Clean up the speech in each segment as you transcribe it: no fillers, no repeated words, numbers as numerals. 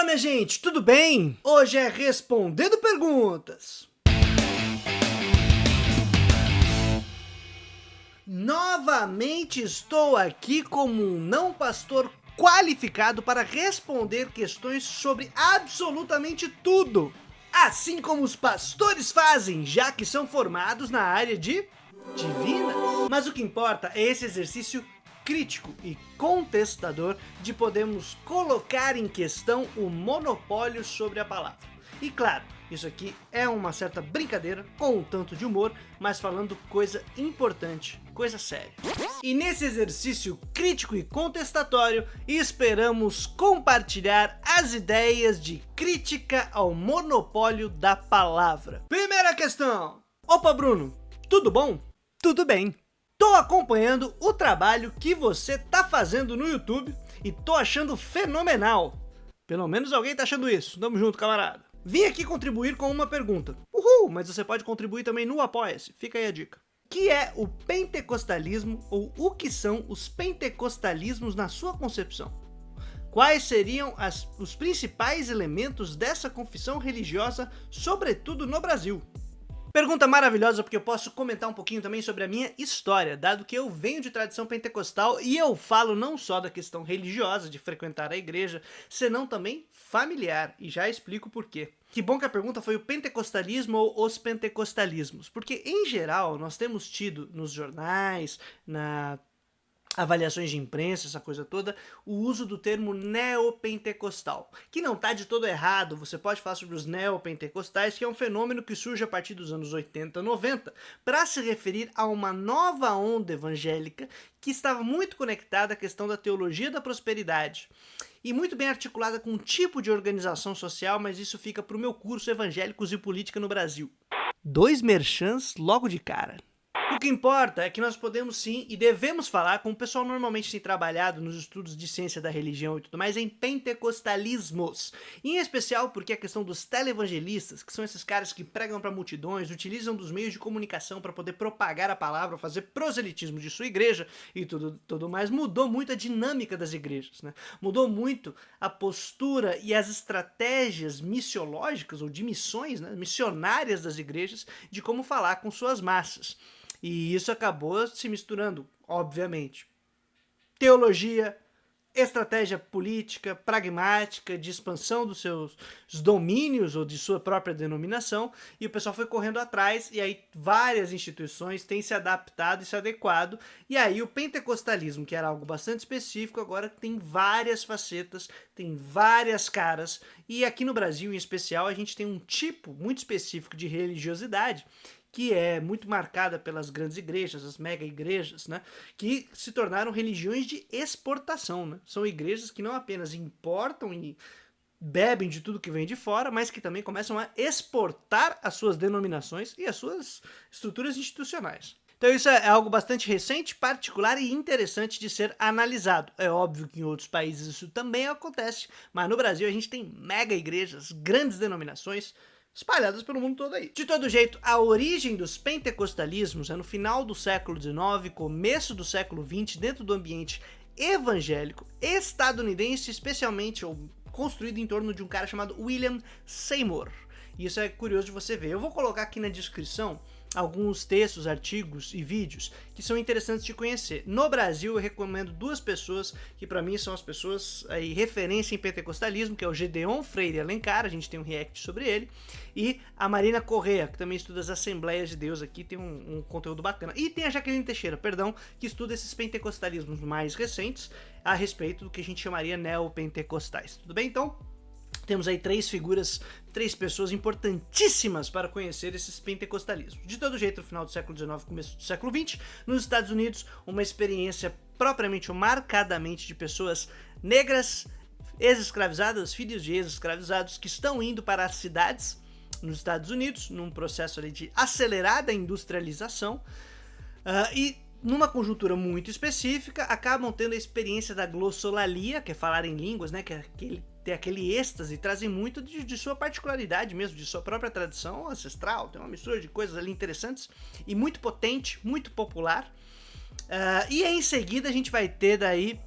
minha gente, tudo bem? Hoje é Respondendo Perguntas. Novamente estou aqui como um não pastor qualificado para responder questões sobre absolutamente tudo. Assim como os pastores fazem, já que são formados na área de divinas. Mas o que importa é esse exercício crítico e contestador de podermos colocar em questão o monopólio sobre a palavra. E claro, isso aqui é uma certa brincadeira, com um tanto de humor, mas falando coisa importante, coisa séria. E nesse exercício crítico e contestatório, esperamos compartilhar as ideias de crítica ao monopólio da palavra. Primeira questão. Opa, Bruno, tudo bom? Tudo bem. Tô acompanhando o trabalho que você tá fazendo no YouTube e tô achando fenomenal. Pelo menos alguém tá achando isso. Tamo junto, camarada. Vim aqui contribuir com uma pergunta. Uhul, mas você pode contribuir também no Apoia-se. Fica aí a dica. O que é o pentecostalismo ou o que são os pentecostalismos na sua concepção? Quais seriam os principais elementos dessa confissão religiosa, sobretudo no Brasil? Pergunta maravilhosa, porque eu posso comentar um pouquinho também sobre a minha história, dado que eu venho de tradição pentecostal e eu falo não só da questão religiosa, de frequentar a igreja, senão também familiar, e já explico por quê. Que bom que a pergunta foi o pentecostalismo ou os pentecostalismos, porque em geral nós temos tido nos jornais, avaliações de imprensa, essa coisa toda, o uso do termo neopentecostal, que não tá de todo errado. Você pode falar sobre os neopentecostais, que é um fenômeno que surge a partir dos anos 80, 90, para se referir a uma nova onda evangélica que estava muito conectada à questão da teologia da prosperidade e muito bem articulada com um tipo de organização social, mas isso fica para o meu curso Evangélicos e Política no Brasil. 2 merchans logo de cara. O que importa é que nós podemos sim e devemos falar, como o pessoal normalmente tem trabalhado nos estudos de ciência da religião e tudo mais, em pentecostalismos. Em especial porque a questão dos televangelistas, que são esses caras que pregam para multidões, utilizam dos meios de comunicação para poder propagar a palavra, fazer proselitismo de sua igreja e tudo mais, mudou muito a dinâmica das igrejas, né? Mudou muito a postura e as estratégias missiológicas ou de missões, né, missionárias das igrejas, de como falar com suas massas. E isso acabou se misturando, obviamente, teologia, estratégia política, pragmática, de expansão dos seus domínios ou de sua própria denominação, e o pessoal foi correndo atrás, e aí várias instituições têm se adaptado e se adequado, e aí o pentecostalismo, que era algo bastante específico, agora tem várias facetas, tem várias caras, e aqui no Brasil, em especial, a gente tem um tipo muito específico de religiosidade, que é muito marcada pelas grandes igrejas, as mega igrejas, né, que se tornaram religiões de exportação, né? São igrejas que não apenas importam e bebem de tudo que vem de fora, mas que também começam a exportar as suas denominações e as suas estruturas institucionais. Então isso é algo bastante recente, particular e interessante de ser analisado. É óbvio que em outros países isso também acontece, mas no Brasil a gente tem mega igrejas, grandes denominações, espalhadas pelo mundo todo aí. De todo jeito, a origem dos pentecostalismos é no final do século XIX, começo do século XX, dentro do ambiente evangélico estadunidense, especialmente ou construído em torno de um cara chamado William Seymour. E isso é curioso de você ver. Eu vou colocar aqui na descrição alguns textos, artigos e vídeos que são interessantes de conhecer. No Brasil, eu recomendo 2 pessoas que para mim são as pessoas aí referência em pentecostalismo, que é o Gedeon Freire Alencar, a gente tem um react sobre ele, e a Marina Correa, que também estuda as Assembleias de Deus aqui, tem um conteúdo bacana. E tem a Jaqueline Teixeira, que estuda esses pentecostalismos mais recentes a respeito do que a gente chamaria neopentecostais. Tudo bem, então? Temos aí 3 pessoas importantíssimas para conhecer esses pentecostalismos. De todo jeito, no final do século XIX, começo do século XX, nos Estados Unidos, uma experiência propriamente ou marcadamente de pessoas negras, ex-escravizadas, filhos de ex-escravizados, que estão indo para as cidades nos Estados Unidos, num processo ali de acelerada industrialização, e numa conjuntura muito específica, acabam tendo a experiência da glossolalia, que é falar em línguas, né, que é ter aquele êxtase, trazem muito de sua particularidade mesmo, de sua própria tradição ancestral, tem uma mistura de coisas ali interessantes e muito potente, muito popular. E em seguida a gente vai ter daí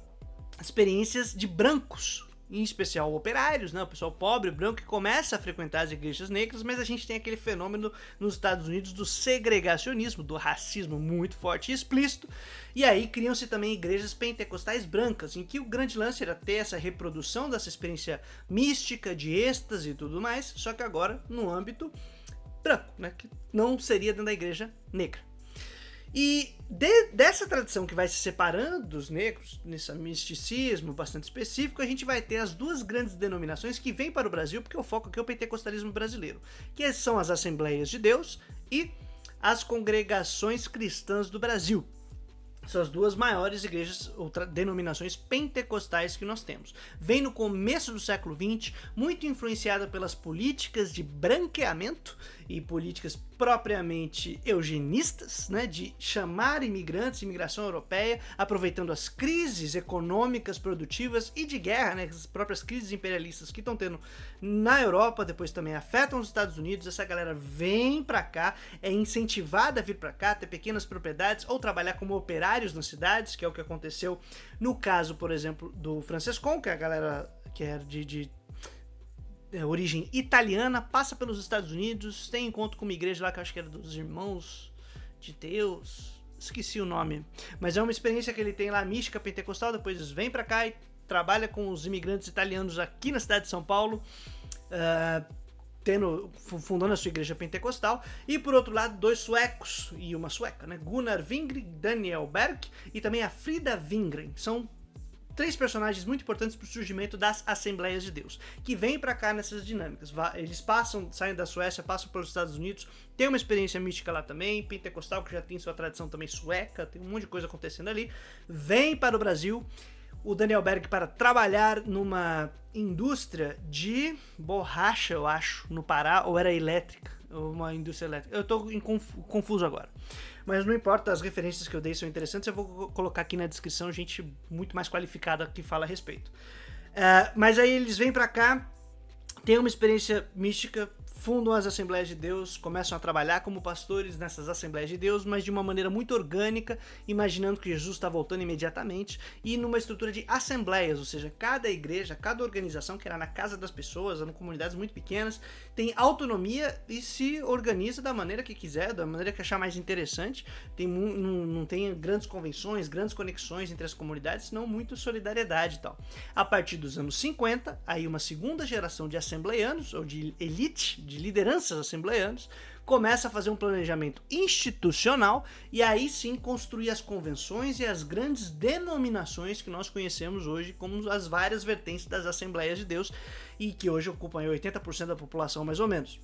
experiências de brancos em especial operários, né, o pessoal pobre, branco, que começa a frequentar as igrejas negras, mas a gente tem aquele fenômeno nos Estados Unidos do segregacionismo, do racismo muito forte e explícito, e aí criam-se também igrejas pentecostais brancas, em que o grande lance era ter essa reprodução dessa experiência mística, de êxtase e tudo mais, só que agora no âmbito branco, né, que não seria dentro da igreja negra. E dessa tradição que vai se separando dos negros, nesse misticismo bastante específico, a gente vai ter as duas grandes denominações que vêm para o Brasil, porque o foco aqui é o pentecostalismo brasileiro, que são as Assembleias de Deus e as Congregações Cristãs do Brasil. São as duas maiores igrejas ou denominações pentecostais que nós temos. Vem no começo do século XX, muito influenciada pelas políticas de branqueamento e políticas propriamente eugenistas, né, de chamar imigrantes, imigração europeia, aproveitando as crises econômicas, produtivas e de guerra, né, as próprias crises imperialistas que estão tendo na Europa, depois também afetam os Estados Unidos. Essa galera vem pra cá, é incentivada a vir pra cá, ter pequenas propriedades ou trabalhar como operários nas cidades, que é o que aconteceu no caso, por exemplo, do Francescon, que é a galera que era de origem italiana, passa pelos Estados Unidos, tem encontro com uma igreja lá que eu acho que era dos Irmãos de Deus, esqueci o nome, mas é uma experiência que ele tem lá, mística pentecostal. Depois vem pra cá e trabalha com os imigrantes italianos aqui na cidade de São Paulo, fundando a sua igreja pentecostal. E por outro lado, dois suecos e uma sueca, né? Gunnar Wingren, Daniel Berg e também a Frida Wingren. São três personagens muito importantes para o surgimento das Assembleias de Deus, que vêm para cá nessas dinâmicas. Eles saem da Suécia, passam pelos Estados Unidos, tem uma experiência mística lá também, pentecostal, que já tem sua tradição também sueca, tem um monte de coisa acontecendo ali. Vem para o Brasil o Daniel Berg para trabalhar numa indústria de borracha, eu acho, no Pará, ou era elétrica, uma indústria elétrica. Eu tô confuso agora. Mas não importa, as referências que eu dei são interessantes, eu vou colocar aqui na descrição gente muito mais qualificada que fala a respeito. Mas aí eles vêm pra cá, tem uma experiência mística, fundam as Assembleias de Deus, começam a trabalhar como pastores nessas Assembleias de Deus, mas de uma maneira muito orgânica, imaginando que Jesus está voltando imediatamente, e numa estrutura de assembleias, ou seja, cada igreja, cada organização, que era na casa das pessoas, eram comunidades muito pequenas, tem autonomia e se organiza da maneira que quiser, da maneira que achar mais interessante. Não tem grandes convenções, grandes conexões entre as comunidades, senão muito solidariedade e tal. A partir dos anos 50, aí uma segunda geração de assembleianos, ou de elite, de lideranças assembleianos, começa a fazer um planejamento institucional e aí sim construir as convenções e as grandes denominações que nós conhecemos hoje como as várias vertentes das Assembleias de Deus e que hoje ocupam 80% da população mais ou menos.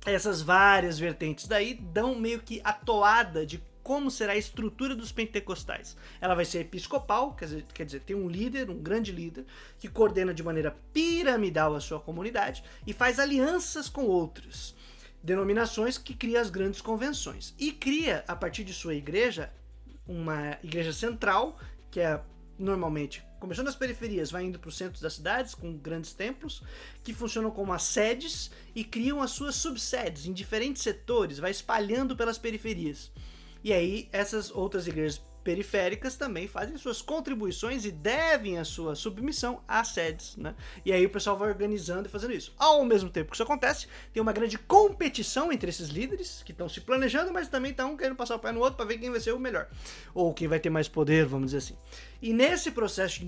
Essas várias vertentes daí dão meio que a toada de como será a estrutura dos pentecostais. Ela vai ser episcopal, quer dizer, tem um líder, um grande líder, que coordena de maneira piramidal a sua comunidade e faz alianças com outras denominações, que cria as grandes convenções. E cria, a partir de sua igreja, uma igreja central, que é normalmente, começando nas periferias, vai indo para os centros das cidades, com grandes templos, que funcionam como as sedes e criam as suas subsedes em diferentes setores, vai espalhando pelas periferias. E aí essas outras igrejas periféricas também fazem suas contribuições e devem a sua submissão às sedes, né? E aí o pessoal vai organizando e fazendo isso. Ao mesmo tempo que isso acontece, tem uma grande competição entre esses líderes, que estão se planejando, mas também estão querendo passar o pé no outro para ver quem vai ser o melhor, ou quem vai ter mais poder, vamos dizer assim. E nesse processo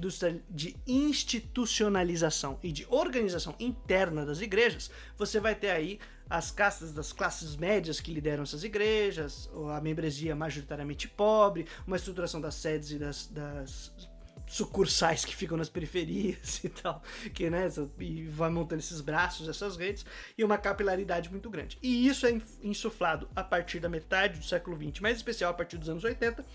de institucionalização e de organização interna das igrejas, você vai ter aí as castas das classes médias que lideram essas igrejas, a membresia majoritariamente pobre, uma estruturação das sedes e das sucursais que ficam nas periferias e tal, que, né, e vai montando esses braços, essas redes, e uma capilaridade muito grande. E isso é insuflado a partir da metade do século XX, mais especial a partir dos anos 80,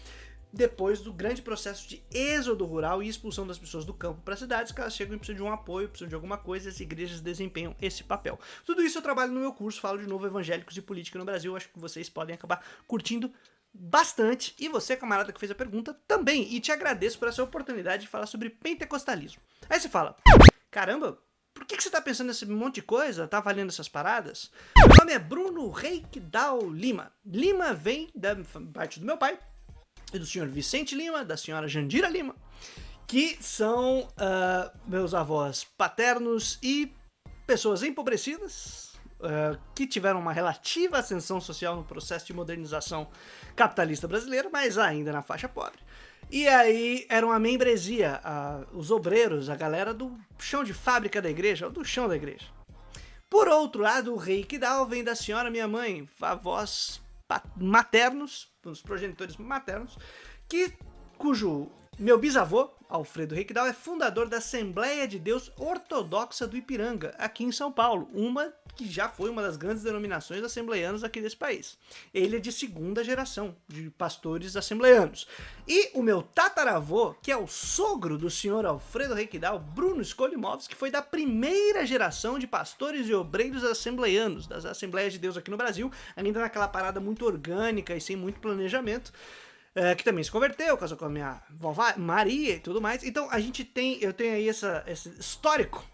depois do grande processo de êxodo rural e expulsão das pessoas do campo para as cidades, que elas chegam e precisam de um apoio, precisam de alguma coisa, e as igrejas desempenham esse papel. Tudo isso eu trabalho no meu curso, falo de novo Evangélicos e Política no Brasil, acho que vocês podem acabar curtindo bastante, e você, camarada que fez a pergunta, também, e te agradeço por essa oportunidade de falar sobre pentecostalismo. Aí você fala, caramba, por que você tá pensando nesse monte de coisa? Tá valendo essas paradas? Meu nome é Bruno Reikdal Lima. Lima vem da parte do meu pai, e do senhor Vicente Lima, da senhora Jandira Lima, que são meus avós paternos e pessoas empobrecidas, que tiveram uma relativa ascensão social no processo de modernização capitalista brasileira, mas ainda na faixa pobre. E aí era uma membresia, os obreiros, a galera do chão de fábrica da igreja, ou do chão da igreja. Por outro lado, o rei Kidal vem da senhora minha mãe, avós maternos, os progenitores maternos, cujo meu bisavô, Alfredo Reikdal, é fundador da Assembleia de Deus Ortodoxa do Ipiranga, aqui em São Paulo, uma que já foi uma das grandes denominações assembleianas aqui desse país. Ele é de segunda geração de pastores assembleianos. E o meu tataravô, que é o sogro do senhor Alfredo Reikdal, Bruno Skolimowski, que foi da primeira geração de pastores e obreiros assembleianos, das Assembleias de Deus aqui no Brasil, ainda naquela parada muito orgânica e sem muito planejamento, que também se converteu, casou com a minha vovó Maria e tudo mais. Então eu tenho aí esse histórico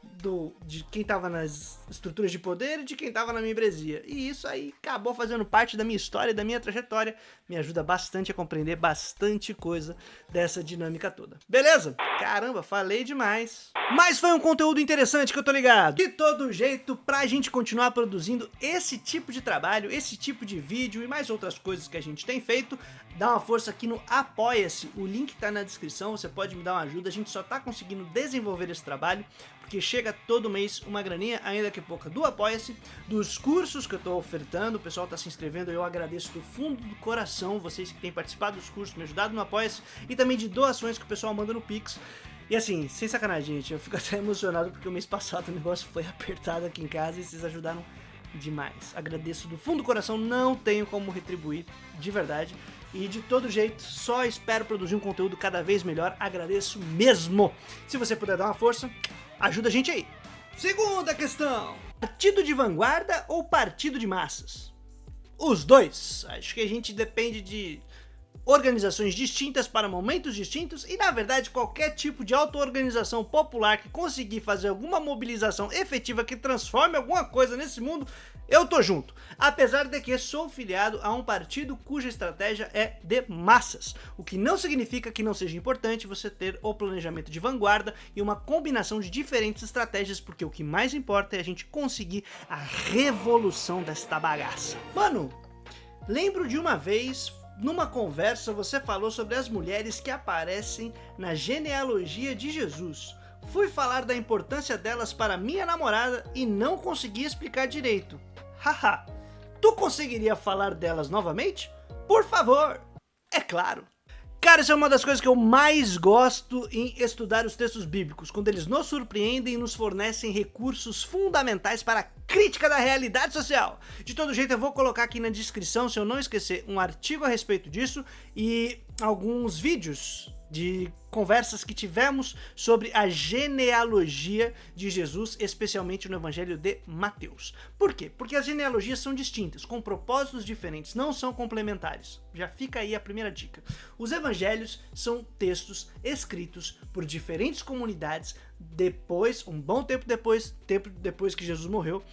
de quem tava nas estruturas de poder e de quem tava na membresia. E isso aí acabou fazendo parte da minha história e da minha trajetória. Me ajuda bastante a compreender bastante coisa dessa dinâmica toda. Beleza? Caramba, falei demais. Mas foi um conteúdo interessante que eu tô ligado. De todo jeito, pra gente continuar produzindo esse tipo de trabalho, esse tipo de vídeo e mais outras coisas que a gente tem feito, dá uma força aqui no Apoia-se, o link tá na descrição, você pode me dar uma ajuda, a gente só tá conseguindo desenvolver esse trabalho, porque chega todo mês uma graninha, ainda que pouca, do Apoia-se, dos cursos que eu tô ofertando, o pessoal tá se inscrevendo, eu agradeço do fundo do coração, vocês que têm participado dos cursos, me ajudado no Apoia-se, e também de doações que o pessoal manda no Pix. E assim, sem sacanagem, gente, eu fico até emocionado porque o mês passado o negócio foi apertado aqui em casa e vocês ajudaram demais. Agradeço do fundo do coração, não tenho como retribuir, de verdade. E de todo jeito, só espero produzir um conteúdo cada vez melhor, agradeço mesmo. Se você puder dar uma força, ajuda a gente aí. Segunda questão: partido de vanguarda ou partido de massas? Os dois. Acho que a gente depende de organizações distintas para momentos distintos e, na verdade, qualquer tipo de auto-organização popular que conseguir fazer alguma mobilização efetiva que transforme alguma coisa nesse mundo, eu tô junto. Apesar de que sou filiado a um partido cuja estratégia é de massas, o que não significa que não seja importante você ter o planejamento de vanguarda e uma combinação de diferentes estratégias, porque o que mais importa é a gente conseguir a revolução desta bagaça. Mano, lembro de uma vez, numa conversa, você falou sobre as mulheres que aparecem na genealogia de Jesus. Fui falar da importância delas para minha namorada e não consegui explicar direito. Haha, tu conseguiria falar delas novamente? Por favor! É claro! Cara, isso é uma das coisas que eu mais gosto em estudar os textos bíblicos, quando eles nos surpreendem e nos fornecem recursos fundamentais para a crítica da realidade social. De todo jeito, eu vou colocar aqui na descrição, se eu não esquecer, um artigo a respeito disso e alguns vídeos de conversas que tivemos sobre a genealogia de Jesus, especialmente no Evangelho de Mateus. Por quê? Porque as genealogias são distintas, com propósitos diferentes, não são complementares. Já fica aí a primeira dica. Os evangelhos são textos escritos por diferentes comunidades depois, um bom tempo depois que Jesus morreu,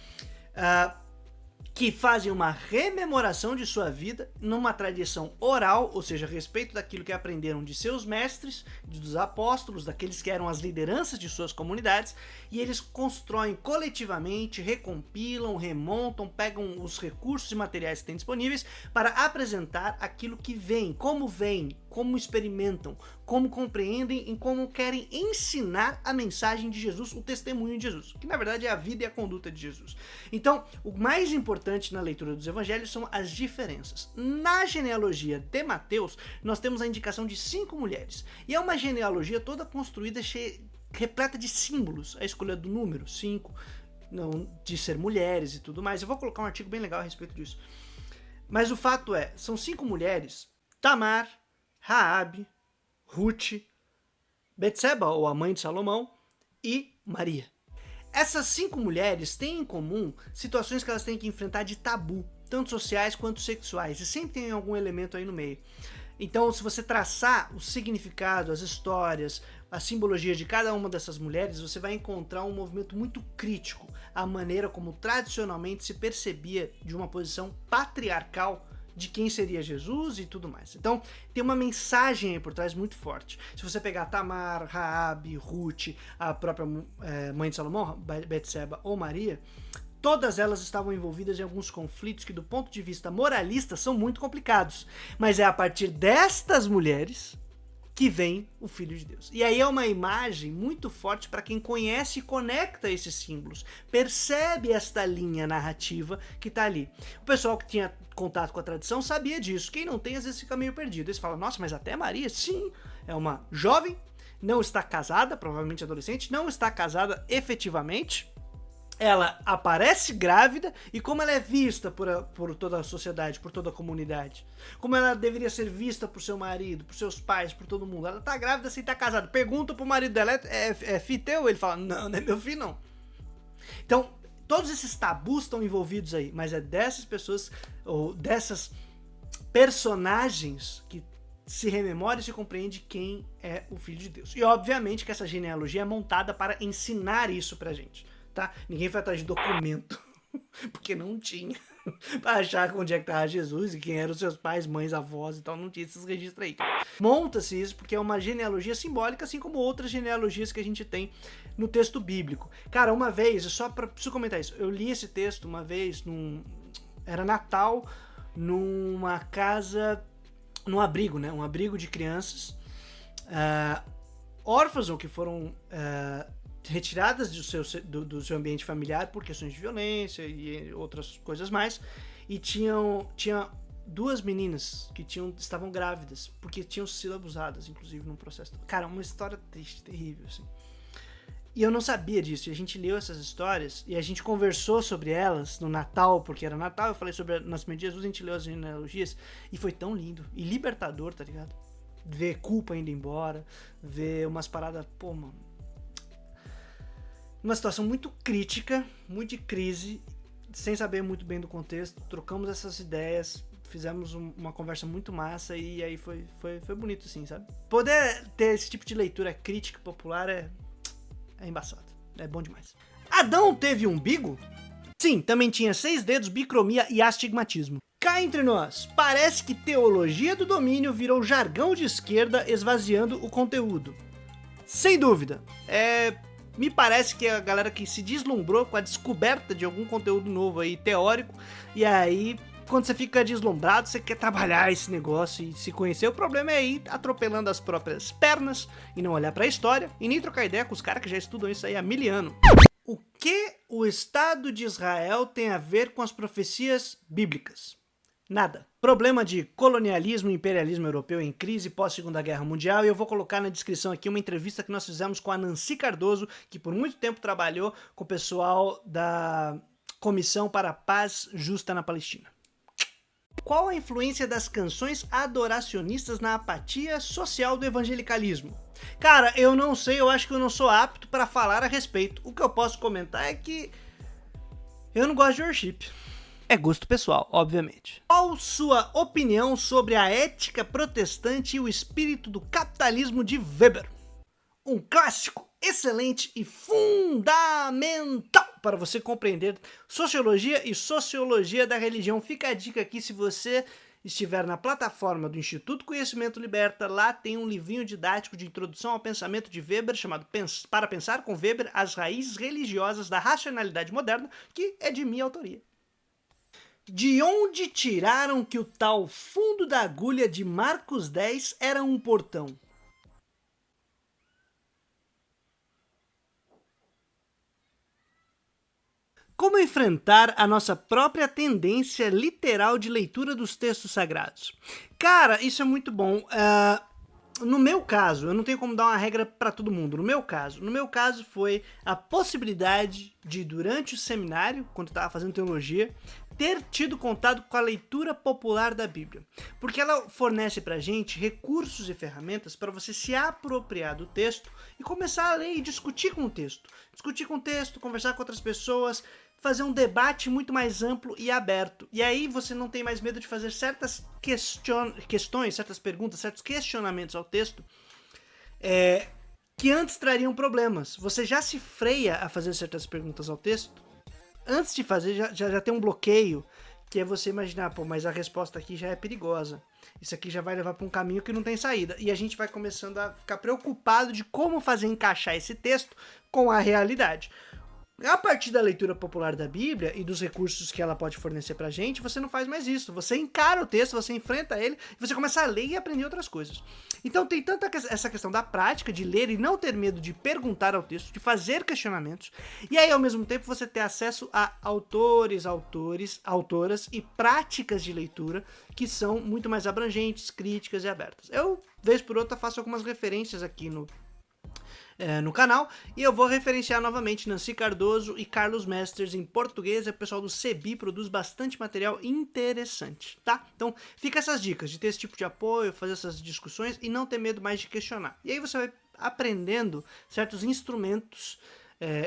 que fazem uma rememoração de sua vida numa tradição oral, ou seja, a respeito daquilo que aprenderam de seus mestres, dos apóstolos, daqueles que eram as lideranças de suas comunidades, e eles constroem coletivamente, recompilam, remontam, pegam os recursos e materiais que têm disponíveis para apresentar aquilo que vem, como experimentam, como compreendem e como querem ensinar a mensagem de Jesus, o testemunho de Jesus, que na verdade é a vida e a conduta de Jesus. Então, o mais importante na leitura dos evangelhos são as diferenças. Na genealogia de Mateus, nós temos a indicação de 5 mulheres, e é uma genealogia toda construída, repleta de símbolos, a escolha do número 5, não, de ser mulheres e tudo mais. Eu vou colocar um artigo bem legal a respeito disso. Mas o fato é, são 5 mulheres: Tamar, Raabe, Ruth, Betseba, ou a mãe de Salomão, e Maria. Essas 5 mulheres têm em comum situações que elas têm que enfrentar de tabu, tanto sociais quanto sexuais, e sempre tem algum elemento aí no meio. Então, se você traçar o significado, as histórias, a simbologia de cada uma dessas mulheres, você vai encontrar um movimento muito crítico à maneira como tradicionalmente se percebia de uma posição patriarcal de quem seria Jesus e tudo mais. Então, tem uma mensagem aí por trás muito forte. Se você pegar Tamar, Raabe, Ruth, a própria mãe de Salomão, Betseba ou Maria, todas elas estavam envolvidas em alguns conflitos que, do ponto de vista moralista, são muito complicados. Mas é a partir destas mulheres que vem o Filho de Deus. E aí é uma imagem muito forte para quem conhece e conecta esses símbolos, percebe esta linha narrativa que está ali. O pessoal que tinha contato com a tradição sabia disso. Quem não tem, às vezes fica meio perdido. Eles falam, nossa, mas até Maria? Sim, é uma jovem, não está casada, provavelmente adolescente, não está casada efetivamente. Ela aparece grávida, e como ela é vista por toda a sociedade, por toda a comunidade, como ela deveria ser vista por seu marido, por seus pais, por todo mundo. Ela tá grávida sem estar casada. Pergunta pro marido dela, é filho teu? Ele fala, não, não é meu filho não. Então, todos esses tabus estão envolvidos aí, mas é dessas pessoas, ou dessas personagens que se rememora e se compreende quem é o Filho de Deus. E obviamente que essa genealogia é montada para ensinar isso pra gente. Tá? Ninguém foi atrás de documento, porque não tinha, pra achar onde é que estava Jesus e quem eram seus pais, mães, avós e tal, não tinha esses registros aí. Monta-se isso porque é uma genealogia simbólica, assim como outras genealogias que a gente tem no texto bíblico. Cara, uma vez, preciso comentar isso, eu li esse texto uma vez, era Natal, numa casa, num abrigo, né? Um abrigo de crianças órfãos ou que foram retiradas do seu ambiente familiar por questões de violência e outras coisas mais, e tinha duas meninas que estavam grávidas, porque tinham sido abusadas, inclusive, num processo. Cara, uma história triste, terrível, assim. E eu não sabia disso, e a gente leu essas histórias, e a gente conversou sobre elas no Natal, porque era Natal, eu falei sobre o nascimento de Jesus, a gente leu as genealogias, e foi tão lindo, e libertador, tá ligado? Ver culpa indo embora, ver umas paradas, pô, mano, uma situação muito crítica, muito de crise, sem saber muito bem do contexto, trocamos essas ideias, fizemos uma conversa muito massa e aí foi bonito, assim, sabe? Poder ter esse tipo de leitura crítica popular é embaçado, é bom demais. Adão teve umbigo? Sim, também tinha 6 dedos, bicromia e astigmatismo. Cá entre nós, parece que teologia do domínio virou jargão de esquerda esvaziando o conteúdo. Sem dúvida, me parece que a galera que se deslumbrou com a descoberta de algum conteúdo novo aí, teórico, e aí, quando você fica deslumbrado, você quer trabalhar esse negócio e se conhecer. O problema é ir atropelando as próprias pernas e não olhar pra história e nem trocar ideia com os caras que já estudam isso aí há 1000 anos. O que o Estado de Israel tem a ver com as profecias bíblicas? Nada. Problema de colonialismo e imperialismo europeu em crise pós-Segunda Guerra Mundial, e eu vou colocar na descrição aqui uma entrevista que nós fizemos com a Nancy Cardoso, que por muito tempo trabalhou com o pessoal da Comissão para a Paz Justa na Palestina. Qual a influência das canções adoracionistas na apatia social do evangelicalismo? Cara, eu não sei, eu acho que eu não sou apto para falar a respeito. O que eu posso comentar é que eu não gosto de worship. É gosto pessoal, obviamente. Qual sua opinião sobre a ética protestante e o espírito do capitalismo de Weber? Um clássico, excelente e fundamental para você compreender sociologia e sociologia da religião. Fica a dica aqui, se você estiver na plataforma do Instituto Conhecimento Liberta, lá tem um livrinho didático de introdução ao pensamento de Weber, chamado Para Pensar com Weber, as raízes religiosas da racionalidade moderna, que é de minha autoria. De onde tiraram que o tal fundo da agulha de Marcos 10 era um portão? Como enfrentar a nossa própria tendência literal de leitura dos textos sagrados? Cara, isso é muito bom. No meu caso, eu não tenho como dar uma regra para todo mundo. No meu caso foi a possibilidade de, durante o seminário, quando eu estava fazendo teologia, ter tido contato com a leitura popular da Bíblia. Porque ela fornece pra gente recursos e ferramentas para você se apropriar do texto e começar a ler e discutir com o texto. Discutir com o texto, conversar com outras pessoas, fazer um debate muito mais amplo e aberto. E aí você não tem mais medo de fazer certas questões, certas perguntas, certos questionamentos ao texto que antes trariam problemas. Você já se freia a fazer certas perguntas ao texto. Antes de fazer, já tem um bloqueio que é você imaginar, pô, mas a resposta aqui já é perigosa. Isso aqui já vai levar para um caminho que não tem saída. E a gente vai começando a ficar preocupado de como fazer encaixar esse texto com a realidade. A partir da leitura popular da Bíblia e dos recursos que ela pode fornecer pra gente, você não faz mais isso. Você encara o texto, você enfrenta ele, e você começa a ler e aprender outras coisas. Então tem tanta essa questão da prática, de ler e não ter medo de perguntar ao texto, de fazer questionamentos, e aí ao mesmo tempo você ter acesso a autores, autoras e práticas de leitura que são muito mais abrangentes, críticas e abertas. Eu, vez por outra, faço algumas referências aqui no canal, e eu vou referenciar novamente Nancy Cardoso e Carlos Mesters em português. O pessoal do CEBI produz bastante material interessante, tá? Então fica essas dicas de ter esse tipo de apoio, fazer essas discussões e não ter medo mais de questionar. E aí você vai aprendendo certos instrumentos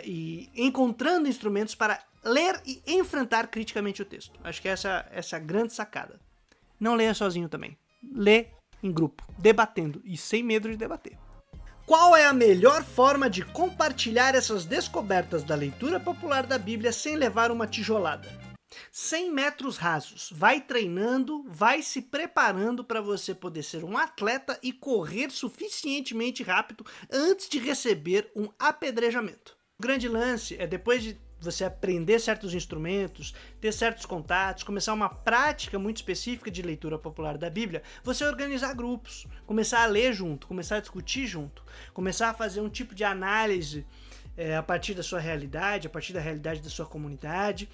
e encontrando instrumentos para ler e enfrentar criticamente o texto. Acho que essa é a grande sacada. Não leia sozinho também. Lê em grupo, debatendo e sem medo de debater. Qual é a melhor forma de compartilhar essas descobertas da leitura popular da Bíblia sem levar uma tijolada? 100 metros rasos. Vai treinando, vai se preparando para você poder ser um atleta e correr suficientemente rápido antes de receber um apedrejamento. O grande lance é, depois de você aprender certos instrumentos, ter certos contatos, começar uma prática muito específica de leitura popular da Bíblia, você organizar grupos, começar a ler junto, começar a discutir junto, começar a fazer um tipo de análise a partir da sua realidade, a partir da realidade da sua comunidade,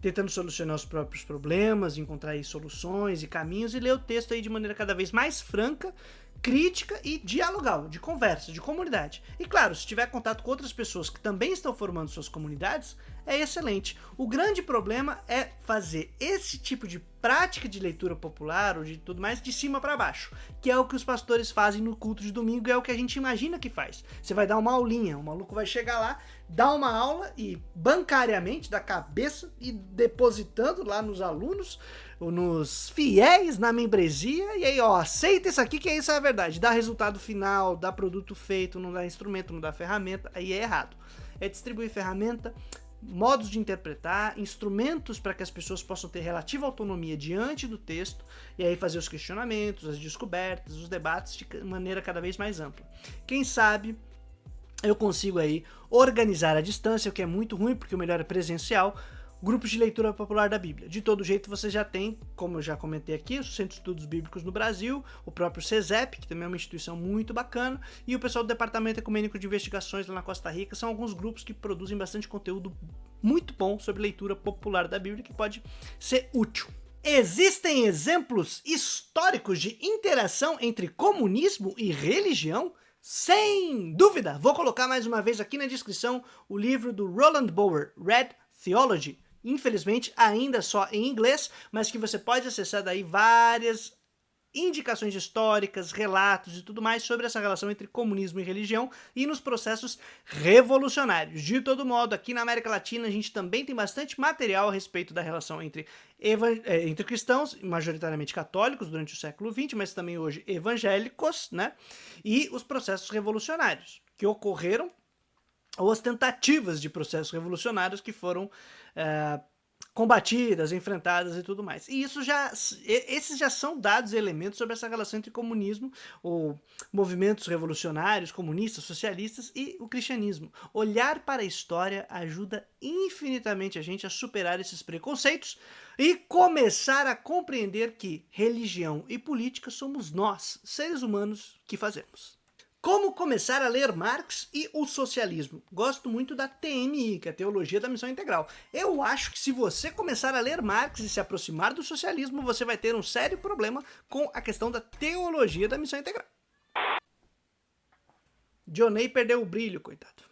tentando solucionar os próprios problemas, encontrar aí soluções e caminhos, e ler o texto aí de maneira cada vez mais franca, crítica e dialogal, de conversa, de comunidade. E claro, se tiver contato com outras pessoas que também estão formando suas comunidades, é excelente. O grande problema é fazer esse tipo de prática de leitura popular ou de tudo mais de cima para baixo, que é o que os pastores fazem no culto de domingo, é o que a gente imagina que faz. Você vai dar uma aulinha, o maluco vai chegar lá, dar uma aula e bancariamente, da cabeça, e depositando lá nos alunos, nos fiéis, na membresia, e aí ó, aceita isso aqui que isso é a verdade, dá resultado final, dá produto feito, não dá instrumento, não dá ferramenta, aí é errado. É distribuir ferramenta, modos de interpretar, instrumentos para que as pessoas possam ter relativa autonomia diante do texto, e aí fazer os questionamentos, as descobertas, os debates de maneira cada vez mais ampla. Quem sabe eu consigo aí organizar à distância, o que é muito ruim, porque o melhor é presencial, grupos de leitura popular da Bíblia. De todo jeito, você já tem, como eu já comentei aqui, o Centro de Estudos Bíblicos no Brasil, o próprio CESEP, que também é uma instituição muito bacana, e o pessoal do Departamento Ecumênico de Investigações lá na Costa Rica. São alguns grupos que produzem bastante conteúdo muito bom sobre leitura popular da Bíblia, que pode ser útil. Existem exemplos históricos de interação entre comunismo e religião? Sem dúvida! Vou colocar mais uma vez aqui na descrição o livro do Roland Bower, Red Theology, infelizmente ainda só em inglês, mas que você pode acessar daí várias indicações históricas, relatos e tudo mais sobre essa relação entre comunismo e religião e nos processos revolucionários. De todo modo, aqui na América Latina a gente também tem bastante material a respeito da relação entre cristãos, majoritariamente católicos durante o século XX, mas também hoje evangélicos, né? E os processos revolucionários que ocorreram, ou as tentativas de processos revolucionários que foram combatidas, enfrentadas e tudo mais. E esses já são dados e elementos sobre essa relação entre comunismo, ou movimentos revolucionários, comunistas, socialistas e o cristianismo. Olhar para a história ajuda infinitamente a gente a superar esses preconceitos e começar a compreender que religião e política somos nós, seres humanos, que fazemos. Como começar a ler Marx e o socialismo? Gosto muito da TMI, que é a Teologia da Missão Integral. Eu acho que se você começar a ler Marx e se aproximar do socialismo, você vai ter um sério problema com a questão da Teologia da Missão Integral. Johnny perdeu o brilho, coitado.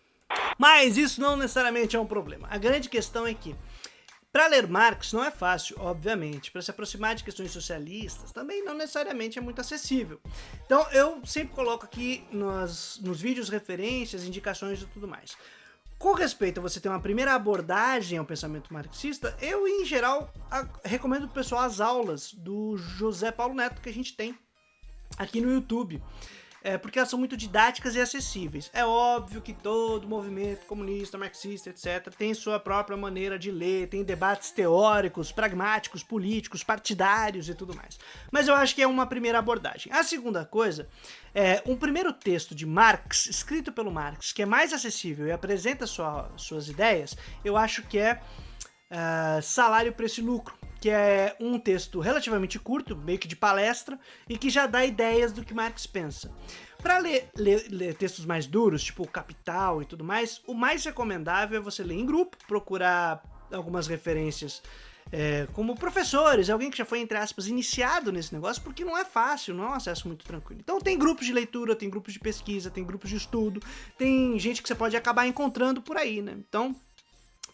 Mas isso não necessariamente é um problema. A grande questão é que para ler Marx não é fácil, obviamente. Para se aproximar de questões socialistas também não necessariamente é muito acessível. Então eu sempre coloco aqui nos vídeos referências, indicações e tudo mais. Com respeito a você ter uma primeira abordagem ao pensamento marxista, eu em geral recomendo pro pessoal as aulas do José Paulo Neto que a gente tem aqui no YouTube. porque elas são muito didáticas e acessíveis. É óbvio que todo movimento comunista, marxista, etc., tem sua própria maneira de ler, tem debates teóricos, pragmáticos, políticos, partidários e tudo mais. Mas eu acho que é uma primeira abordagem. A segunda coisa é um primeiro texto de Marx, escrito pelo Marx, que é mais acessível e apresenta suas ideias, eu acho que é Salário, Preço e Lucro, que é um texto relativamente curto, meio que de palestra, e que já dá ideias do que Marx pensa. Para ler textos mais duros, tipo Capital e tudo mais, o mais recomendável é você ler em grupo, procurar algumas referências como professores, alguém que já foi, entre aspas, iniciado nesse negócio, porque não é fácil, não é um acesso muito tranquilo. Então tem grupos de leitura, tem grupos de pesquisa, tem grupos de estudo, tem gente que você pode acabar encontrando por aí, né? Então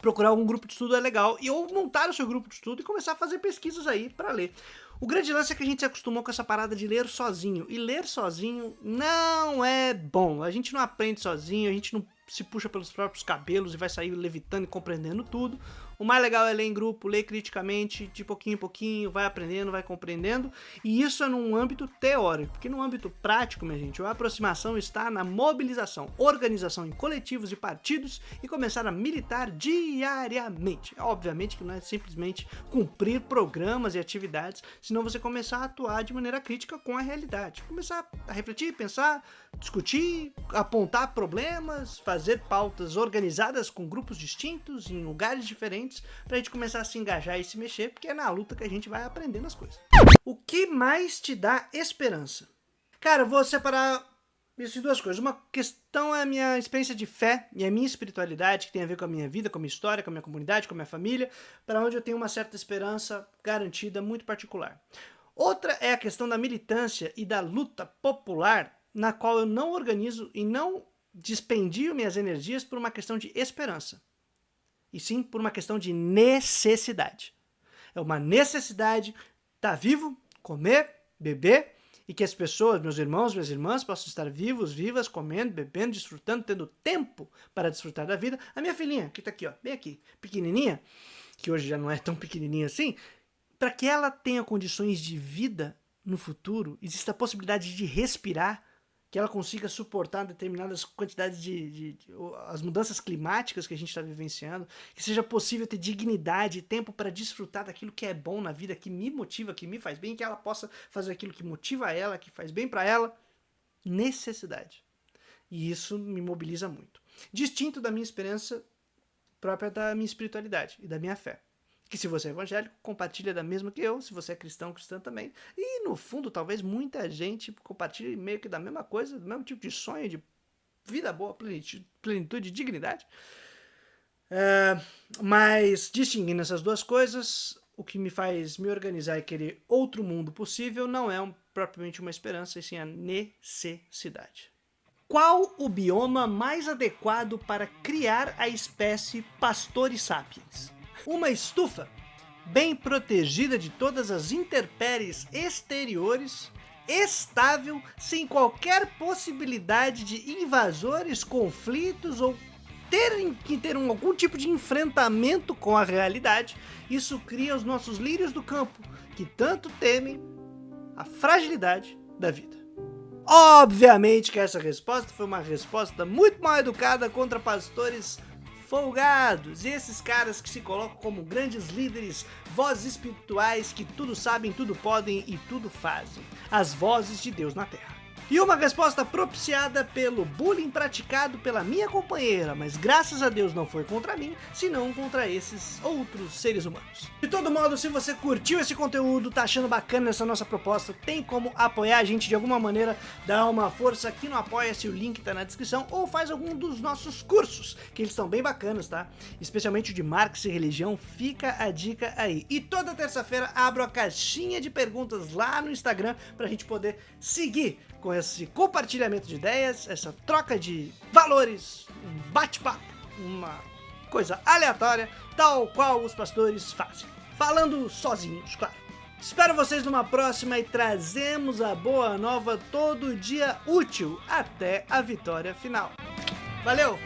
procurar algum grupo de estudo é legal, ou montar o seu grupo de estudo e começar a fazer pesquisas aí para ler. O grande lance é que a gente se acostumou com essa parada de ler sozinho, e ler sozinho não é bom. A gente não aprende sozinho, a gente não se puxa pelos próprios cabelos e vai sair levitando e compreendendo tudo. O mais legal é ler em grupo, ler criticamente, de pouquinho em pouquinho, vai aprendendo, vai compreendendo, e isso é num âmbito teórico, porque no âmbito prático, minha gente, a aproximação está na mobilização, organização em coletivos e partidos e começar a militar diariamente. Obviamente que não é simplesmente cumprir programas e atividades, senão você começar a atuar de maneira crítica com a realidade, começar a refletir, pensar, discutir, apontar problemas, fazer pautas organizadas com grupos distintos, em lugares diferentes, pra gente começar a se engajar e se mexer, porque é na luta que a gente vai aprendendo as coisas. O que mais te dá esperança? Cara, eu vou separar isso em duas coisas. Uma questão é a minha experiência de fé e a minha espiritualidade, que tem a ver com a minha vida, com a minha história, com a minha comunidade, com a minha família, para onde eu tenho uma certa esperança garantida, muito particular. Outra é a questão da militância e da luta popular, na qual eu não organizo e não dispendio minhas energias por uma questão de esperança, e sim por uma questão de necessidade. É uma necessidade estar vivo, comer, beber, e que as pessoas, meus irmãos, minhas irmãs, possam estar vivos, vivas, comendo, bebendo, desfrutando, tendo tempo para desfrutar da vida. A minha filhinha, que está aqui, ó, bem aqui, pequenininha, que hoje já não é tão pequenininha assim, para que ela tenha condições de vida no futuro, existe a possibilidade de respirar, que ela consiga suportar determinadas quantidades as mudanças climáticas que a gente está vivenciando, que seja possível ter dignidade e tempo para desfrutar daquilo que é bom na vida, que me motiva, que me faz bem, que ela possa fazer aquilo que motiva ela, que faz bem para ela. Necessidade. E isso me mobiliza muito. Distinto da minha experiência própria da minha espiritualidade e da minha fé. Que se você é evangélico, compartilha da mesma que eu, se você é cristão, cristã também. E no fundo, talvez muita gente compartilhe meio que da mesma coisa, do mesmo tipo de sonho, de vida boa, plenitude e dignidade. Mas distinguindo essas duas coisas, o que me faz me organizar e querer outro mundo possível não é propriamente uma esperança, e sim a necessidade. Qual o bioma mais adequado para criar a espécie Pastores sapiens? Uma estufa bem protegida de todas as intempéries exteriores, estável, sem qualquer possibilidade de invasores, conflitos ou terem que ter algum tipo de enfrentamento com a realidade. Isso cria os nossos lírios do campo, que tanto temem a fragilidade da vida. Obviamente que essa resposta foi uma resposta muito mal educada contra pastores folgados, e esses caras que se colocam como grandes líderes, vozes espirituais que tudo sabem, tudo podem e tudo fazem, as vozes de Deus na Terra. E uma resposta propiciada pelo bullying praticado pela minha companheira, mas graças a Deus não foi contra mim, senão contra esses outros seres humanos. De todo modo, se você curtiu esse conteúdo, tá achando bacana essa nossa proposta, tem como apoiar a gente de alguma maneira, dá uma força aqui no Apoia-se, o link tá na descrição, ou faz algum dos nossos cursos, que eles estão bem bacanas, tá? Especialmente o de Marx e Religião, fica a dica aí. E toda terça-feira abro a caixinha de perguntas lá no Instagram pra gente poder seguir com esse compartilhamento de ideias, essa troca de valores, um bate-papo, uma coisa aleatória, tal qual os pastores fazem. Falando sozinhos, claro. Espero vocês numa próxima e trazemos a boa nova todo dia útil até a vitória final. Valeu!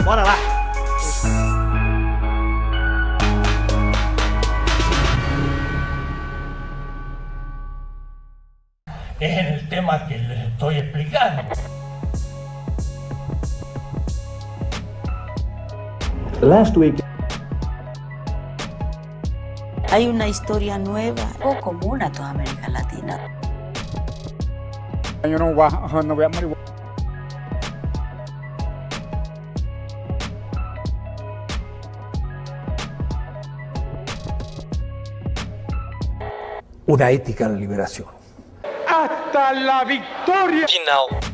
Bora lá! Es en el tema que les estoy explicando. Last week. Hay una historia nueva o común a toda América Latina. Una ética en la liberación. Hasta la victoria final.